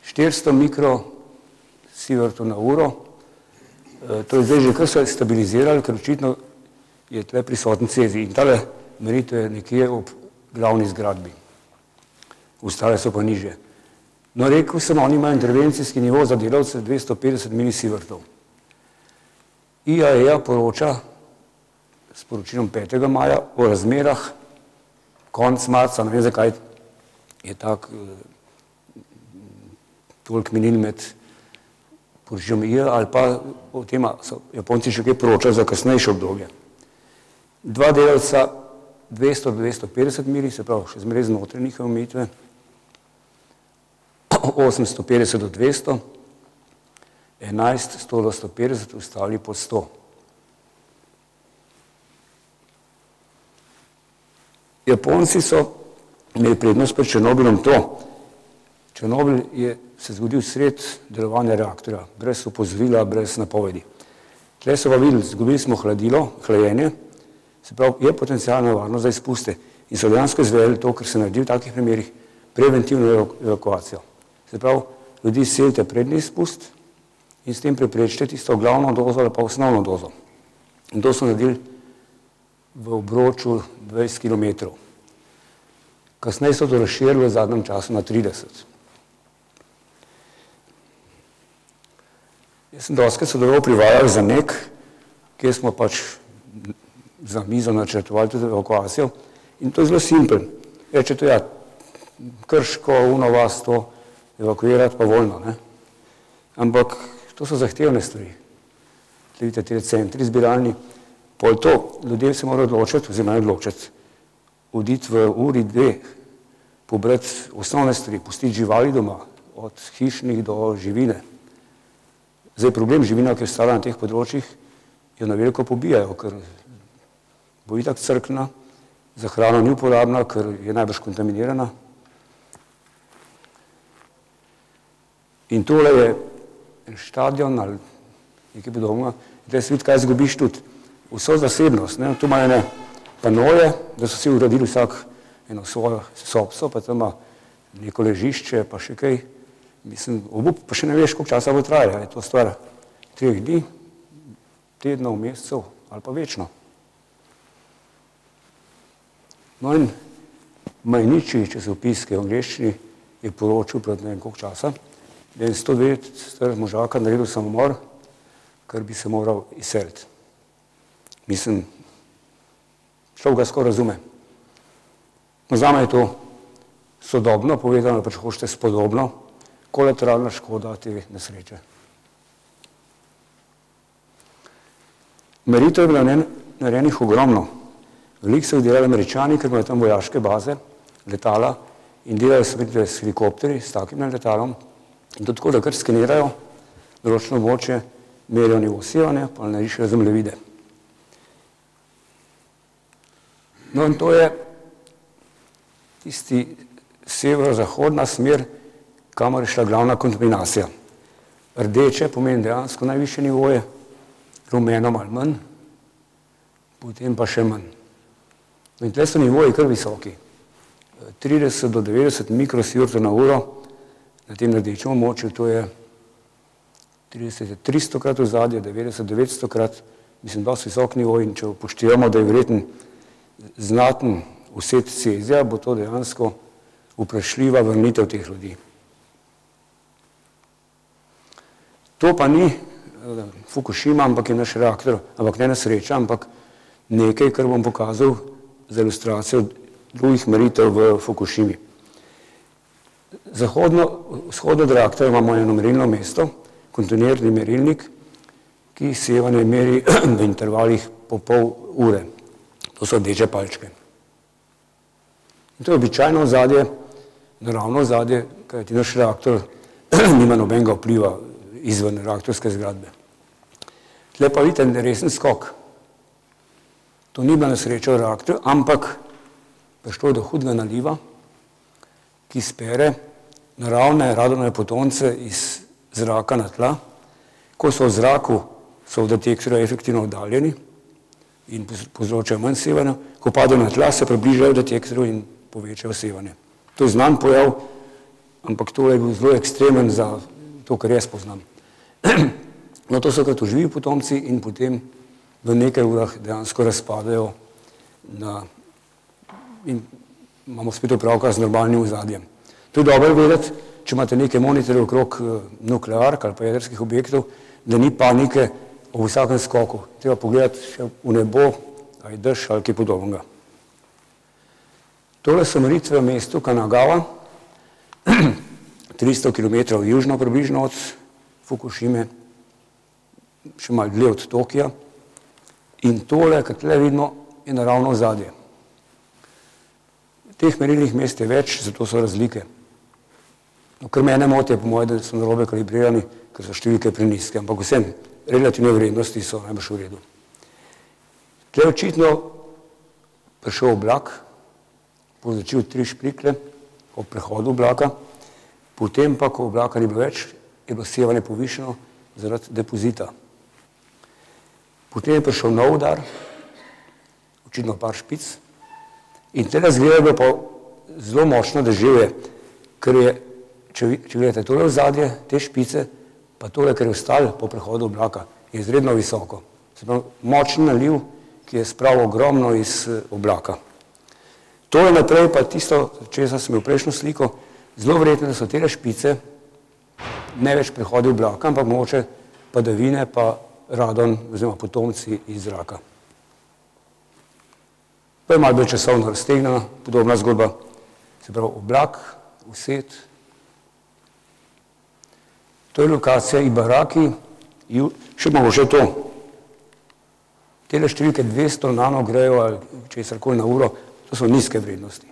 400 mikrosievertov na uro. To je zdaj že kar se stabilizirali, ker očitno je tle prisoten cezij. In tale meritev je nekje ob glavni zgradbi. Ostale so pa nižje. No, rekel sem, oni imajo intervencijski nivo za delavce 250 milisievertov. IAEA poroča s poročilom 5. maja o razmerah konec marca, ne vem zakaj je tak toliko minil med poročilom IAEA ali pa o tem so Japonci še kaj poročali za kasnejše obdobje. 2 delavca 200 do 250 mili, se pravi še zmeraj znotraj njihove omejitve, 850 do 200, 11, 100 do 150, ostali pod 100. Japonci so imeli prednost pred Černobylom to. Černobyl je se zgodil sred delovanja reaktorja, brez opozorila, brez napovedi. Tle so pa videli, zgubili smo hlajenje, se pravi, je potencijalna varnost za izpuste in so dejansko izvedeli to, kar se naredi v takih primerih, preventivno evakuacijo. Se pravi, ljudi selite prednji izpust in s tem preprečite tisto glavno dozo ali pa osnovno dozo. In to so naredili v obroču 20 km. Kasneje so to razširili v zadnjem času na 30. Jaz sem dostikrat sodeloval pri vajah za NEK, kjer smo pač za mizo načrtovali tudi evakuacijo. In to je zelo simpel. Rečete, ja, Krško, uno vas to evakuirati pa voljno, ne. Ampak to so zahtevne stvari. Vidite, te centri zbiralni. Pol to, ljudje se morajo odločiti, oziroma ne odločiti, oditi v uri 2, pobrati osnovne stvari, pustiti živali doma, od hišnih do živine. Zdaj problem živina, ki je ostala na teh področjih, jo na veliko pobijajo, ker bo itak crkna, za hrano ni uporabna, ker je najbrž kontaminirana. In tole je en štadion ali nekaj podobnega, da se vidi, kaj zgubiš tudi. Vso zasebnost, ne, tu imajo ene panoje, da so si uredili vsak eno svojo sobco, pa tam ima neko ležišče, pa še kaj. Mislim, obup pa še ne veš, koliko časa bo trajala. Je to stvar 3 dni, tednov, mesecev ali pa večno. No in Majniči časopis, ki je v angleščini, je poročil pred ne vem koliko časa, da je 109 star možaka naredil samomor, kar bi se moral izseliti. Mislim, človek ga skoraj razume. No, zame je to sodobno povedano, pa če hočete spodobno, kolateralna škoda te nesreče. Meritev je bila narejenih ogromno. Veliko so jih delali Američani, ker imajo tam vojaške baze, letala in delajo se s helikopterji, s takim letalom. In to tako, da kar skenirajo določeno območje, merijo nivo sevanja, pa narišejo zemljevide. No in to je tisti severozahodna smer, kamor je šla glavna kontaminacija. Rdeče pomeni dejansko najvišje nivoje, rumeno malo manj, potem pa še manj. No in tle so nivoji kar visoki. 30 do 90 mikrosivertov na uro na tem rdečem območju, to je 30 je 300 krat ozadje, 90 900 krat, mislim, dosti visok nivo in če upoštevamo, da je verjeten znaten vset cezija, bo to dejansko vprašljiva vrnitev teh ljudi. To pa ni Fukushima, ampak je naš reaktor, ampak ne nesreča, ampak nekaj, kar bom pokazal za ilustracijo drugih meritev v Fukushimi. Vzhodno od reaktorja imamo eno merilno mesto, kontinuirni merilnik, ki sevanje meri v intervalih po pol ure. To so rdeče palčke. In to je običajno ozadje, naravno ozadje, kajti naš reaktor nima nobenega vpliva izven reaktorske zgradbe. Tle pa vidite resen skok. To ni bila nesreča v reaktorju, ampak prišlo je do hudega naliva, ki spere naravne radonove potonce iz zraka na tla. Ko so v zraku, so v detektorju efektivno oddaljeni in povzročajo manj sevanja. Ko padejo na tla, se približajo detektorju in povečajo sevanje. To je znan pojav, ampak to je bil zelo ekstremen za to, kar jaz poznam. No, to so kratoživi potomci in potem v nekaj urah dejansko razpadajo in imamo spet opravka z normalnim ozadjem. To je dobro vedeti, če imate neke monitorje okrog nukleark ali pa jedrskih objektov, da ni panike o vsakem skoku. Treba pogledati še v nebo, ali dež ali kaj podobnega. Tole so meritve v mestu Kanagawa, 300 km južno približno od Fukushime, še malo dlje od Tokija. In tole, kar tle vidimo, je naravno ozadje. Teh merilnih mest je več, zato so razlike. No, kar mene moti je po moje, da so narobe kalibrirani, ker so številke prenizke, ampak vsem relativne vrednosti so najbrž v redu. Tle je očitno prišel oblak, povzročil 3 šprikle ob prehodu oblaka, potem pa, ko oblaka ni bilo več, je bilo sevanje povišeno zaradi depozita. Potem je prišel nov udar, očitno par špic, in tega zgleda je bilo pa zelo močno deževje, ker je, če gledate tole ozadje, te špice, pa tole, kar je ostalo po prehodu oblaka, je izredno visoko. Se pravi, močen naliv, ki je spravil ogromno iz oblaka. Tole naprej pa tisto, česa sem imel prejšnjo sliko, zelo verjetno, da so tele špice ne več prehodi oblaka, ampak mogoče padavine pa radon oziroma potomci iz zraka. Pa je malo bolj časovno raztegnjena, podobna zgodba, se pravi oblak, vset. To je lokacija Ibaraki, še mogoče to. Tele številke 200 nanogrejev ali česarkoli na uro, to so nizke vrednosti.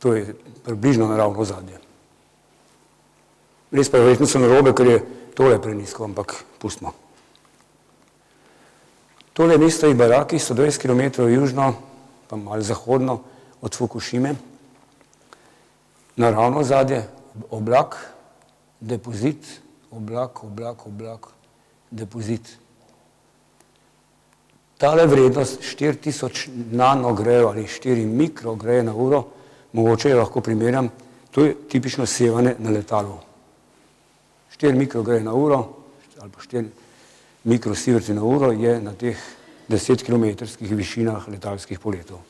To je približno naravno ozadje. Res pa je verjetno so narobe, ker je tole prenizko, ampak pustimo. Tole je mesto Ibaraki, 120 km južno, pa malo zahodno od Fukushime. Naravno ozadje, oblak, depozit, oblak, depozit. Tale vrednost 4000 nanogrejev ali 4 mikrogreje na uro, mogoče je lahko primerjam, to je tipično sevanje na letalu. 4 mikrogreje na uro ali pa 4 mikrosieverti na uro je na teh 10-kilometrskih višinah letalskih poletov.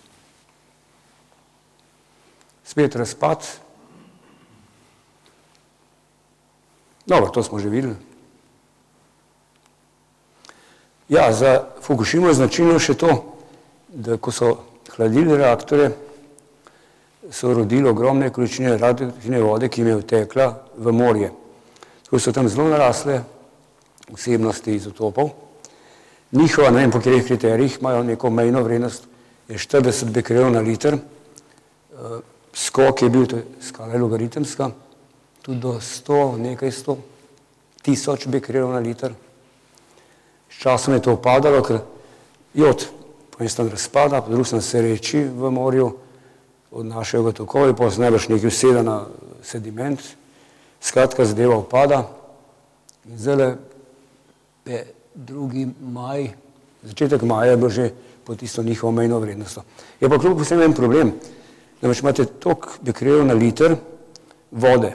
Spet razpad. Dobro, to smo že videli. Ja, za Fukushimo je značilno še to, da ko so hladili reaktorje, so rodili ogromne količine radioaktivne vode, ki jim je odtekla v morje. Tako so tam zelo narasle vsebnosti izotopov. Njihova, ne vem po katerih kriterijih, imajo neko mejno vrednost, je 40 bekerelov na liter. Skok je bil, to je skala logaritemska, tudi do 100, nekaj 100 tisoč bekerelov na liter. S časom je to upadalo, ker jod po eni strani razpada, po drugi strani se reči v morju, odnašajo ga tokovi, pa se najbrž nekaj useda na sediment, skratka zadeva upada. In zdaj je 2. maj, začetek maja je bilo že pod tisto njihovo mejno vrednostjo. Je pa kljub vsem en problem. Namreč imate toliko bekrelov na liter vode.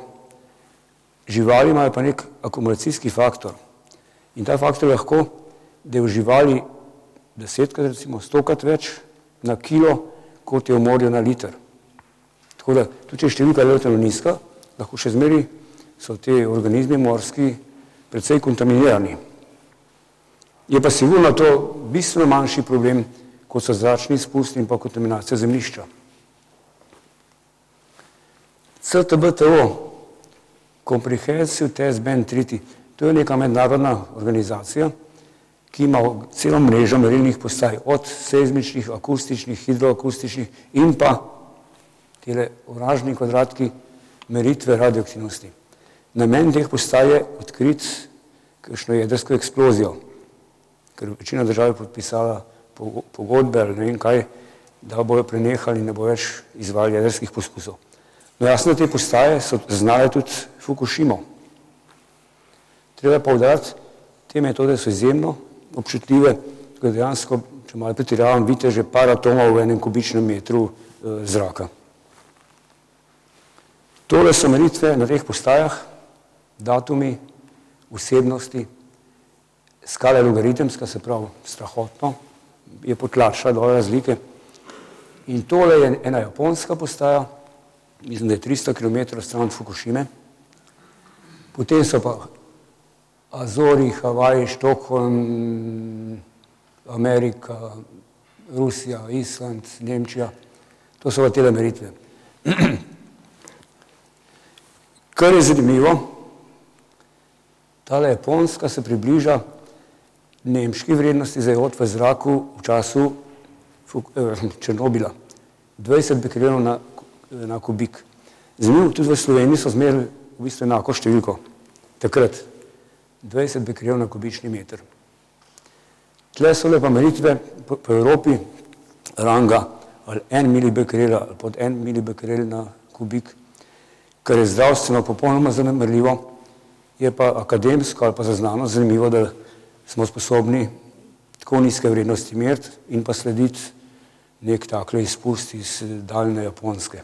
Živali imajo pa nek akumulacijski faktor. In ta faktor lahko, da je v živali 10-krat, recimo 100-krat več na kilo, kot je v morju na liter. Tako da, tudi če je številka relativno nizka, lahko še zmeri so te organizmi morski precej kontaminirani. Je pa sigurno to bistveno manjši problem, kot so zračni izpusti in pa kontaminacija zemljišča. CTBTO, Comprehensive Test Ban Treaty, to je neka mednarodna organizacija, ki ima celo mrežo merilnih postaj, od seizmičnih, akustičnih, hidroakustičnih in pa tele oranžni kvadratki meritve radioaktivnosti. Namen teh postaj je odkriti kakšno jedrsko eksplozijo, ker večina držav je podpisala pogodbe ali ne vem kaj, da bojo prenehali in ne bo več izvajali jedrskih poskusov. No jasno, te postaje so znale tudi Fukushimo. Treba poudariti, te metode so izjemno občutljive, tako da dejansko, če malo pretiravam, vidite že par atomov v enem kubičnem metru zraka. Tole so meritve na teh postajah, datumi, vsebnosti, skala logaritemska, se pravi strahotno, je potlačila dole razlike. In tole je ena japonska postaja, mislim, da je 300 km stran od Fukushime. Potem so pa Azori, Havaji, Štokholm, Amerika, Rusija, Island, Nemčija. To so pa tele meritve. Kar je zanimivo, tale japonska se približa nemški vrednosti za jod v zraku v času Černobila. 20 bekrelov na kubik. Zanimivo, tudi v Sloveniji so zmerili v bistvu enako številko. Takrat 20 bekrelov na kubični meter. Tle so le pa meritve po Evropi ranga ali 1 milibekrel ali pod 1 milibekrel na kubik, kar je zdravstveno popolnoma zanemarljivo, je pa akademsko ali pa za znanost zanimivo, da smo sposobni tako nizke vrednosti meriti in pa slediti nek takle izpust iz daljne Japonske.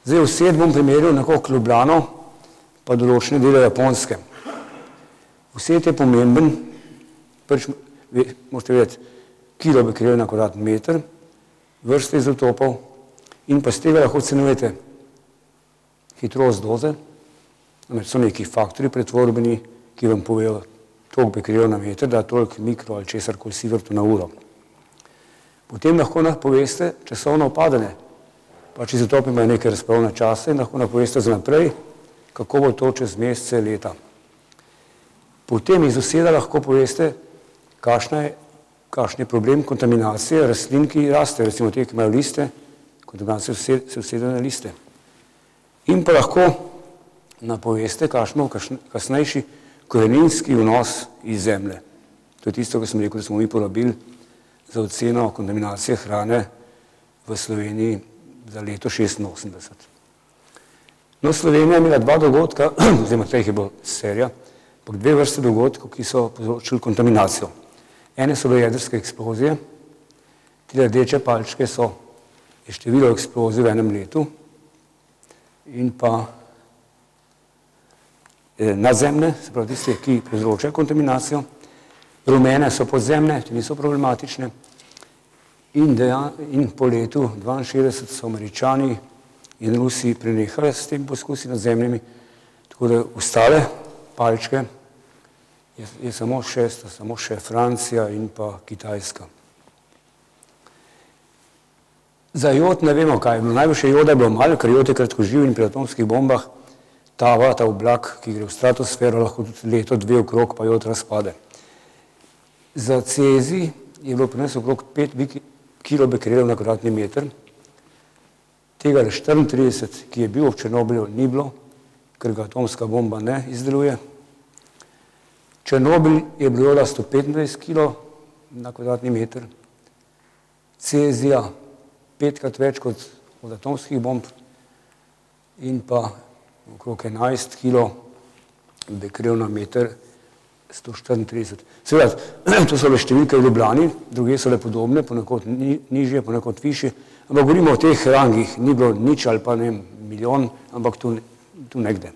Zdaj v svet bom primeril nekako Ljubljano, pa določene dele Japonske. Svet je pomemben, prvič morate vedeti, kilobekrel na kvadratni meter, vrste izotopov in pa z tega lahko ocenjujete hitrost doze, namreč so neki faktori pretvorbeni, ki vam povejo toliko bekrelov na meter, da toliko mikro ali česarkoli sievertov na uro. Potem lahko napoveste časovno upadanje. Pač izotopi imajo neke razpravne čase in lahko napoveste za naprej, kako bo to čez mesece, leta. Potem iz useda lahko poveste, kakšen je problem kontaminacije rastlin, ki raste, recimo te, ki imajo liste, kontaminacija se usede na liste. In pa lahko napoveste, kakšen kasnejši koreninski vnos iz zemlje. To je tisto, kar sem rekel, da smo mi porabili za oceno kontaminacije hrane v Sloveniji za leto 1986. No, Slovenija je imela dva dogodka, oziroma teh je bila serija, pa dve vrste dogodkov, ki so povzročili kontaminacijo. Ene so bile jedrske eksplozije, te rdeče palčke je število eksplozij v enem letu in pa nadzemne, se pravi tiste, ki povzročajo kontaminacijo, rumene so podzemne, ki niso problematične in po letu 1962 so Američani in Rusi prenehali s tem poskusi nad zemljami, tako da ostale palčke je samo še Francija in pa Kitajska. Za jod ne vemo, kaj je bilo. Najboljše joda je bilo malo, ker jod je kratkoživ in pri atomskih bombah ta oblak, ki gre v stratosfero, lahko tudi leto, dve okrog, pa jod razpade. Za cezij je bilo pri nas okrog 5 kilobekrelov na kvadratni meter, tega 34, ki je bil v Černobilu, ni bilo, ker ga atomska bomba ne izdeluje. Černobil je bilo 125 kilo na kvadratni meter, cezija 5-krat več kot od atomskih bomb in pa okrog 11 kilo bekrel na meter 134. Seveda, to so le številke v Ljubljani, druge so le podobne, ponekod nižje, ponekod višje, ampak govorimo o teh rangih, ni bilo nič ali pa ne milijon, ampak tu nekde.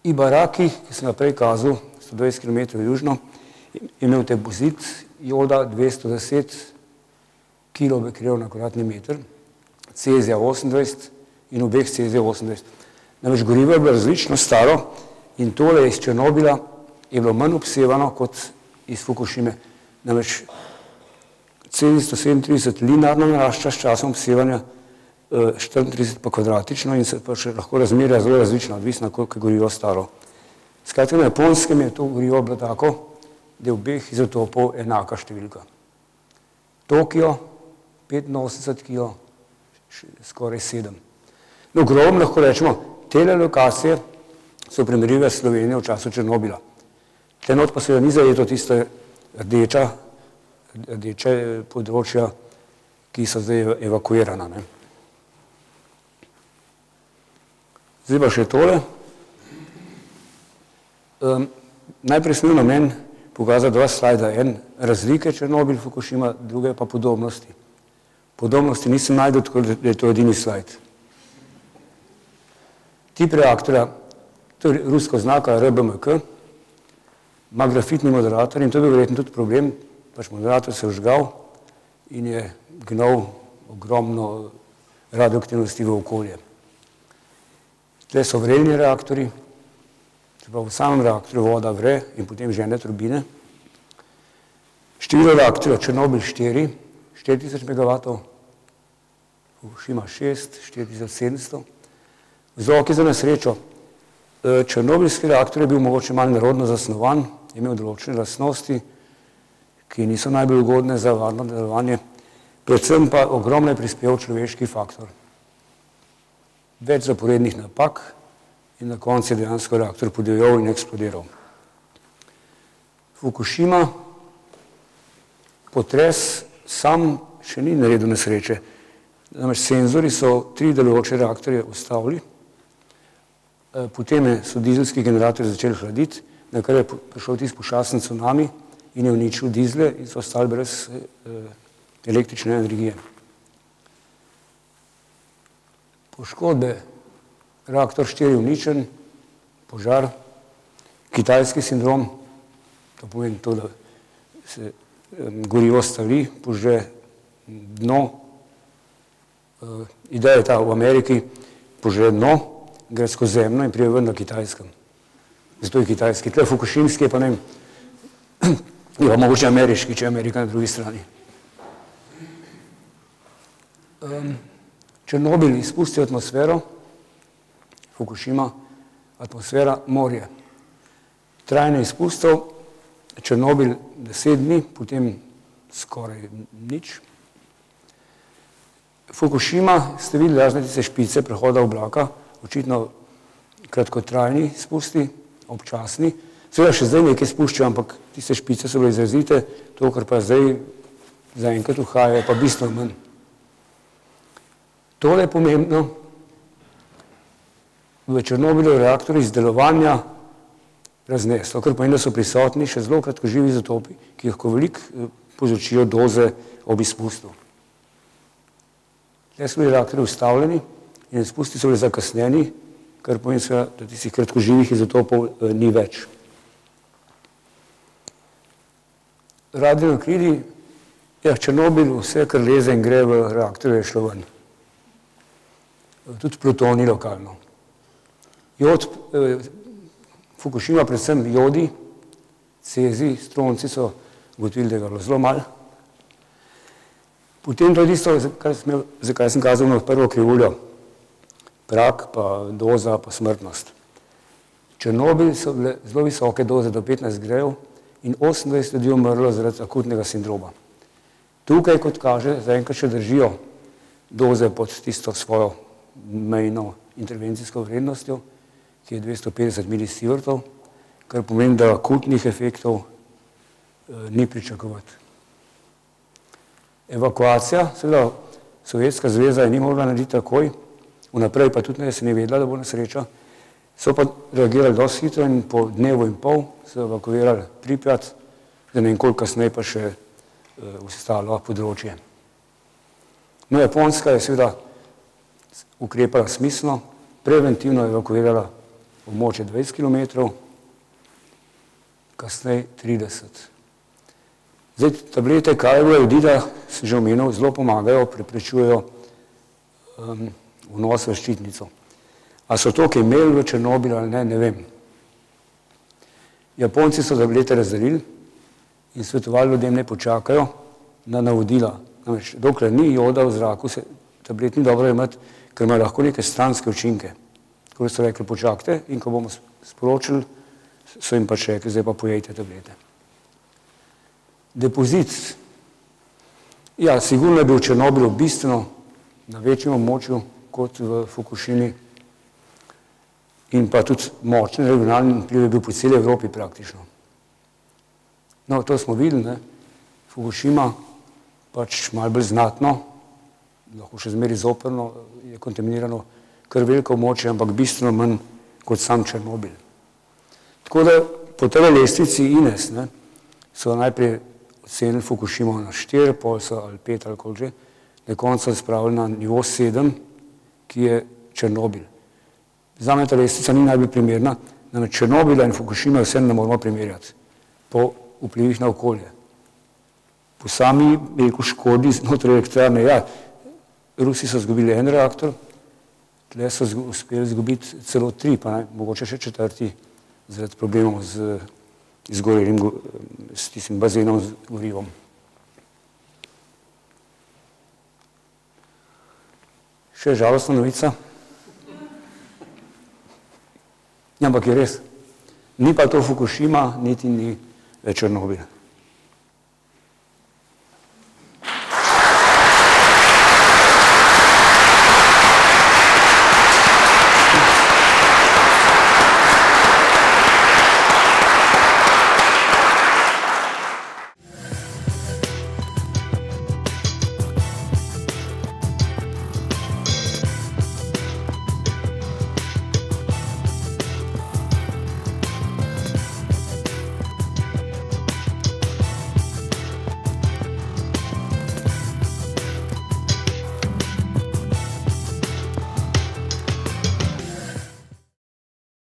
Ibaraki, ki sem ga prej kazal, 120 km južno, je imel depozit joda 210 kBq na kvadratni meter, cezija 28 in obeh cezija 28. Namreč gorivo je bilo različno staro in tole iz Černobila je bilo manj obsevano kot iz Fukušime. Namreč cezij 137 linearno narašča s časom obsevanja, 34 pa kvadratično in se pa še lahko razmerja zelo različno, odvisno koliko je gorivo staro. Skratka, na Japonskem je to gorivo bilo tako, da je obeh izotopov enaka številka. Tokio 85 kg, skoraj 7. No, grom lahko rečemo, tele lokacije so primerljive s Slovenijo v času Černobila. Tenot pa seveda ni zajeto tiste rdeče področja, ki so zdaj evakuirana. Zdaj pa še tole. Najprej sem imel namen pokazati dva slajda. En razlike Černobil, Fukušima, druge pa podobnosti. Podobnosti nisem najdel, tako da je to edini slajd. Tip reaktorja, to je ruska oznaka RBMK, ima grafitni moderator in to je bil verjetno tudi problem, pač moderator se je vžgal in je gnal ogromno radioaktivnosti v okolje. Tle so vrelni reaktori, v samem reaktorju voda vre in potem žene turbine. Število reaktorjev Černobil 4, 4000 MW, Fukušima 6, 4700. Vzroki za nesrečo. Černobilski reaktor je bil mogoče malo nerodno zasnovan, je imel določene lastnosti, ki niso najbolj ugodne za varno delovanje, predvsem pa ogromno je prispeval človeški faktor. Več zaporednih napak in na koncu je dejansko reaktor podivjal in eksplodiral. Fukušima, potres sam še ni naredil nesreče. Namreč senzori so 3 delujoče reaktorje ustavili, potem so dizelski generatorji začeli hladiti, na kar je prišel tisti pošasen cunami in je uničil dizle in so ostali brez električne energije. Poškodbe, reaktor 4 uničen, požar, kitajski sindrom, to pomeni to, da se gorivo stavi, požre dno. Ideja je ta, v Ameriki požre dno, gre skozi zemljo in pride ven na Kitajskem. Zato je kitajski. Tle fukušimski je pa ne vem, je pa mogoče ameriški, če je Amerika na drugi strani. Černobil izpusti atmosfero, Fukušima atmosfera, morje. Trajanje izpustov, Černobil 10 dni, potem skoraj nič. Fukušima, ste videli razne tiste špice prehoda oblaka, očitno kratkotrajni izpusti, občasni. Seveda še zdaj nekaj spuščajo, ampak tiste špice so bile izrazite, to, kar pa zdaj zaenkrat uhaja, je pa bistveno manj. Tole je pomembno, v Černobilu reaktorji izdelovanja razneslo, kar pomeni, da so prisotni še zelo kratkoživi izotopi, ki lahko veliko povzročijo doze ob izpustu. Tle so bili reaktorji ustavljeni in izpusti so bili zakasnjeni, kar pomeni, da tistih kratkoživih izotopov ni več. Radionuklidi, Černobil, vse, kar leze in gre v reaktorju, je šlo ven. Tudi plutoni lokalno. Jod, Fukušima, predvsem jodi, cezij, stronci so ugotovili, da ga bilo zelo malo. Potem to je tisto, zakaj sem kazal na prvo krivuljo. Prak, pa doza, pa smrtnost. Černobil so bile zelo visoke doze do 15 grejev in 28 ljudi umrlo zaradi akutnega sindroma. Tukaj, kot kaže, zaenkrat še držijo doze pod tisto svojo mejno intervencijsko vrednostjo, ki je 250 milisivertov, kar pomeni, da akutnih efektov ni pričakovati. Evakuacija, seveda Sovjetska zveza je ni mogla narediti takoj, vnaprej pa tudi ne, se ni vedela, da bo nesreča. So pa reagirali dosti hitro in po dnevu in pol so evakuirali Pripjat, da ne vem koliko kasneje pa še ostalo področje. No, Japonska je seveda ukrepala smiselno, preventivno evakuirala območje 20 km, kasneje 30. Zdaj, tablete kaliumida, sem že omenil, zelo pomagajo, preprečujejo vnos v ščitnico. A so to, ki imeli v Černobilu ali ne, ne vem. Japonci so tablete razdelili in svetovali ljudem ne počakajo na navodila. Namreč, dokler ni joda v zraku, se tablet ni dobro imeti, ker ima lahko neke stranske učinke. Tako so rekli, počakajte in ko bomo sporočili, so jim pač rekli, zdaj pa pojejte tablete. Depozit. Ja, sigurno je bil v Černobilu bistveno na večjem območju kot v Fukušimi in pa tudi močen regionalni vpliv je bil po celi Evropi praktično. No, to smo videli, ne. Fukušima pač malo bolj znatno, lahko še zmeri zoprno, je kontaminirano kar veliko območje, ampak bistveno manj kot sam Černobil. Tako da po tej lestvici INES, ne, so najprej ocenili Fukušimo na 4, pol so ali 5 ali koliko že, na koncu spravili na nivo 7, ki je Černobil. Zame ta lestvica ni najbolj primerna, namreč Černobila in Fukušima vse ne moramo primerjati po vplivih na okolje. Po sami veliko škodi znotraj elektrarne, ja, Rusi so zgubili en reaktor, tle so uspeli zgubiti celo 3, pa ne, mogoče še 4, zaradi problemov z izgorelim, s tistim bazenom z gorivom. Še žalostna novica. Ampak je res. Ni pa to Fukušima, niti ni Černobil.